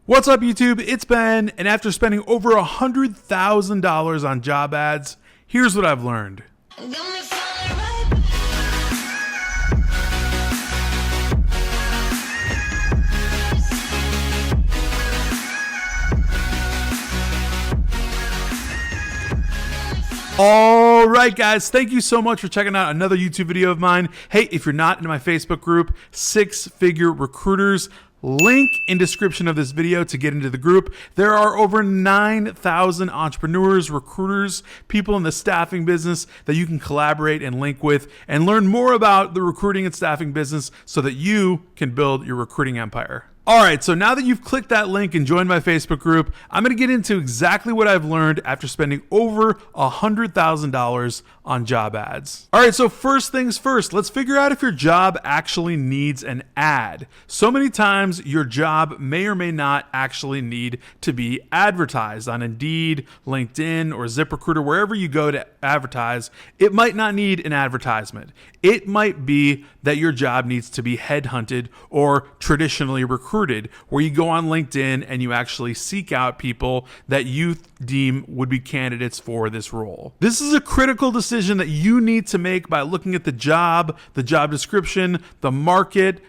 What's up, YouTube? It's Ben, and after spending over $100,000 on job ads, here's what I've learned. All right, guys, thank you so much for checking out another YouTube video of mine. Hey, if you're not in my Facebook group, Six Figure Recruiters, link in description of this video to get into the group. There are over 9,000 entrepreneurs, recruiters, people in the staffing business that you can collaborate and link with and learn more about the recruiting and staffing business so that you can build your recruiting empire. All right, so now that you've clicked that link and joined my Facebook group, I'm going to get into exactly what I've learned after spending over $100,000 on job ads. All right, so first things first, let's figure out if your job actually needs an ad. So many times your job may or may not actually need to be advertised on Indeed, LinkedIn, or ZipRecruiter, wherever you go to advertise. It might not need an advertisement. It might be that your job needs to be headhunted or traditionally recruited, where you go on LinkedIn and you actually seek out people that you deem would be candidates for this role. This is a critical decision that you need to make by looking at the job description, the market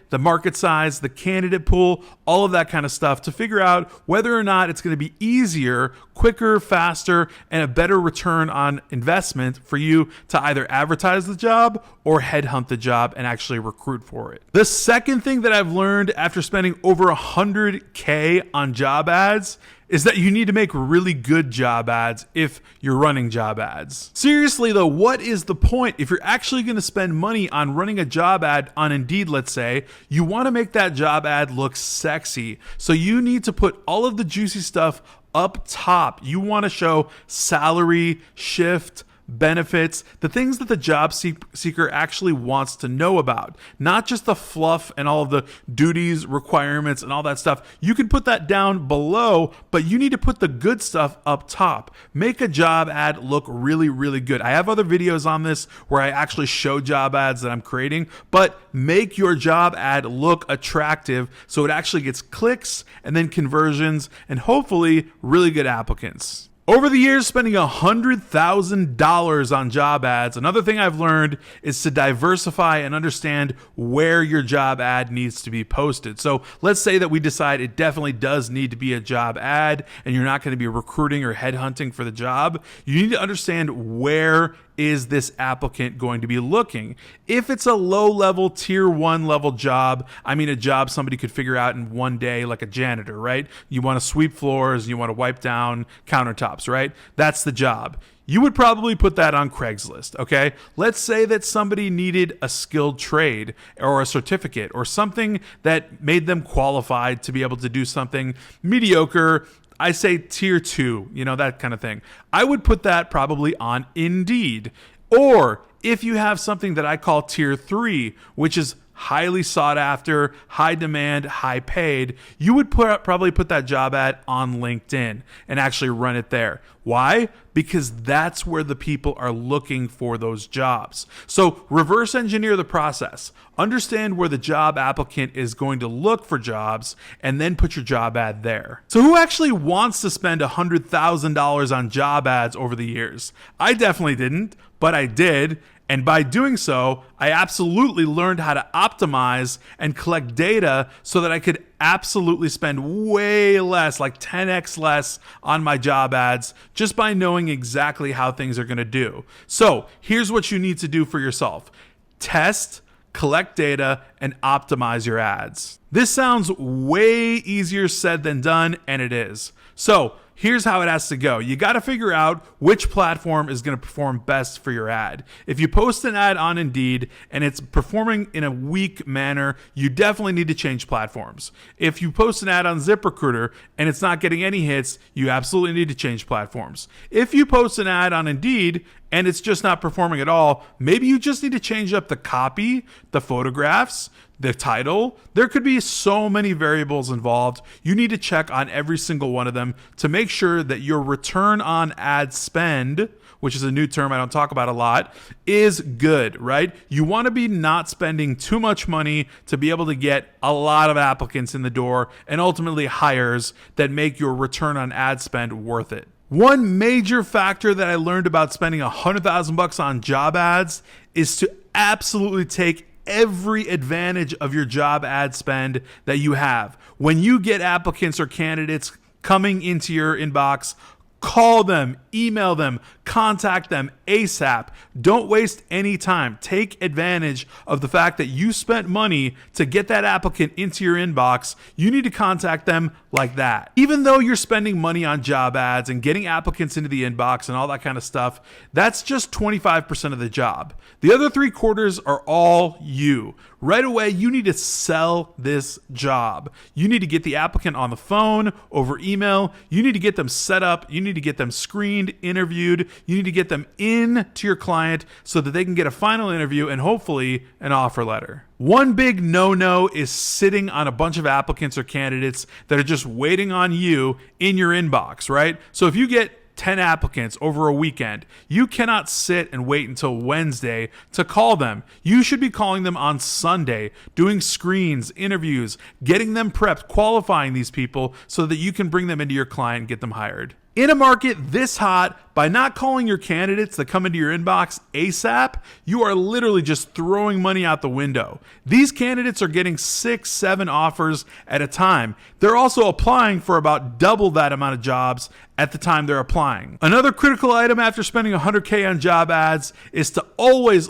size, the candidate pool, all of that kind of stuff to figure out whether or not it's going to be easier, quicker, faster, and a better return on investment for you to either advertise the job or headhunt the job and actually recruit for it. The second thing that I've learned after spending over $100K on job ads is that you need to make really good job ads if you're running job ads. Seriously though, what is the point? If you're actually going to spend money on running a job ad on Indeed, let's say, you want to make that job ad look sexy. So you need to put all of the juicy stuff up top. You want to show salary, shift, benefits, the things that the job seeker actually wants to know about, not just the fluff and all of the duties, requirements, and all that stuff. You can put that down below, but you need to put the good stuff up top. Make a job ad look really, really good. I have other videos on this where I actually show job ads that I'm creating, but make your job ad look attractive so it actually gets clicks and then conversions and hopefully really good applicants. Over the years, spending $100,000 on job ads, another thing I've learned is to diversify and understand where your job ad needs to be posted. So let's say that we decide it definitely does need to be a job ad and you're not going to be recruiting or headhunting for the job. You need to understand where is this applicant going to be looking. If it's a low-level, tier 1 level job, I mean a job somebody could figure out in one day, like a janitor, right? You want to sweep floors, you want to wipe down countertops, right? That's the job. You would probably put that on Craigslist, okay? Let's say that somebody needed a skilled trade or a certificate or something that made them qualified to be able to do something mediocre. I say tier 2, that kind of thing. I would put that probably on Indeed. Or if you have something that I call tier 3, which is highly sought after, high demand, high paid, you would probably put that job ad on LinkedIn and actually run it there. Why? Because that's where the people are looking for those jobs. So reverse engineer the process. Understand where the job applicant is going to look for jobs and then put your job ad there. So who actually wants to spend $100,000 on job ads over the years? I definitely didn't, but I did. And by doing so, I absolutely learned how to optimize and collect data so that I could absolutely spend way less, like 10x less on my job ads just by knowing exactly how things are going to do. So here's what you need to do for yourself. Test, collect data, and optimize your ads. This sounds way easier said than done, and it is. So here's how it has to go. You got to figure out which platform is going to perform best for your ad. If you post an ad on Indeed and it's performing in a weak manner, you definitely need to change platforms. If you post an ad on ZipRecruiter and it's not getting any hits, you absolutely need to change platforms. If you post an ad on Indeed and it's just not performing at all, maybe you just need to change up the copy, the photographs, the title. There could be so many variables involved. You need to check on every single one of them to make sure that your return on ad spend, which is a new term I don't talk about a lot, is good, right? You want to be not spending too much money to be able to get a lot of applicants in the door and ultimately hires that make your return on ad spend worth it. One major factor that I learned about spending $100,000 on job ads is to absolutely take every advantage of your job ad spend that you have. When you get applicants or candidates coming into your inbox, call them, email them, contact them ASAP. Don't waste any time. Take advantage of the fact that you spent money to get that applicant into your inbox. You need to contact them like that. Even though you're spending money on job ads and getting applicants into the inbox and all that kind of stuff, that's just 25% of the job. The other 3/4 are all you. Right away, you need to sell this job. You need to get the applicant on the phone, over email. You need to get them set up. You need to get them screened, interviewed. You need to get them in to your client so that they can get a final interview and hopefully an offer letter. One big no-no is sitting on a bunch of applicants or candidates that are just waiting on you in your inbox, right? So if you get 10 applicants over a weekend, you cannot sit and wait until Wednesday to call them. You should be calling them on Sunday, doing screens, interviews, getting them prepped, qualifying these people so that you can bring them into your client and get them hired. In a market this hot, by not calling your candidates that come into your inbox ASAP, you are literally just throwing money out the window. These candidates are getting 6, 7 offers at a time. They're also applying for about double that amount of jobs at the time they're applying. Another critical item after spending $100K on job ads is to always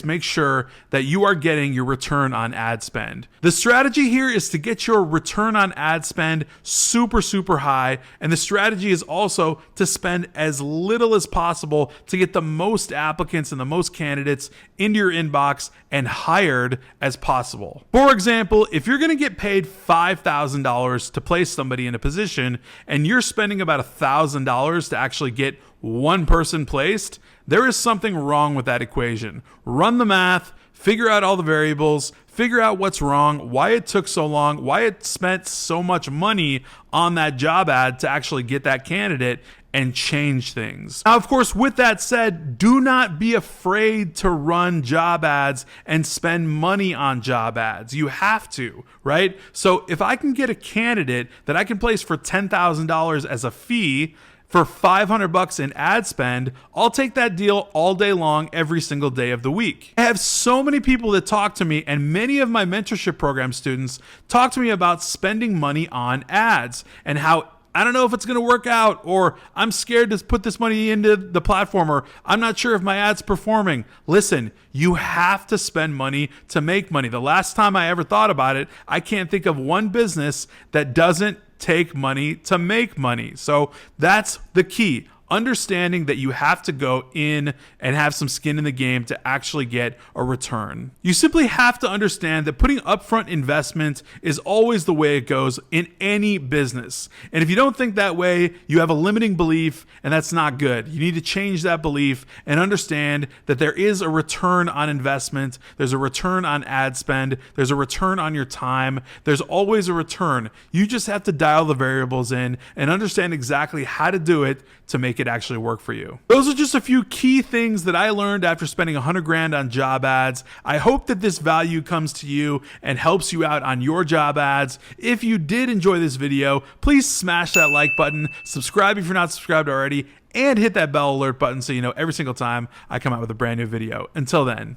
make sure that you are getting your return on ad spend. The strategy here is to get your return on ad spend super high, and the strategy is also to spend as little as possible to get the most applicants and the most candidates into your inbox and hired as possible. For example, if you're going to get paid $5,000 to place somebody in a position and you're spending about $1,000 to actually get one person placed, there is something wrong with that equation. Run the math, figure out all the variables, figure out what's wrong, why it took so long, why it spent so much money on that job ad to actually get that candidate, and change things. Now, of course, with that said, do not be afraid to run job ads and spend money on job ads. You have to, right? So if I can get a candidate that I can place for $10,000 as a fee for $500 in ad spend, I'll take that deal all day long, every single day of the week. I have so many people that talk to me, and many of my mentorship program students talk to me about spending money on ads and how I don't know if it's going to work out, or I'm scared to put this money into the platform, or I'm not sure if my ad's performing. Listen, you have to spend money to make money. The last time I ever thought about it, I can't think of one business that doesn't take money to make money. So that's the key. Understanding that you have to go in and have some skin in the game to actually get a return. You simply have to understand that putting upfront investment is always the way it goes in any business. And if you don't think that way, you have a limiting belief, and that's not good. You need to change that belief and understand that there is a return on investment. There's a return on ad spend. There's a return on your time. There's always a return. You just have to dial the variables in and understand exactly how to do it to make it actually work for you. Those are just a few key things that I learned after spending $100,000 on job ads. I hope that this value comes to you and helps you out on your job ads. If you did enjoy this video, please smash that like button, subscribe if you're not subscribed already, and hit that bell alert button so you know every single time I come out with a brand new video. Until then.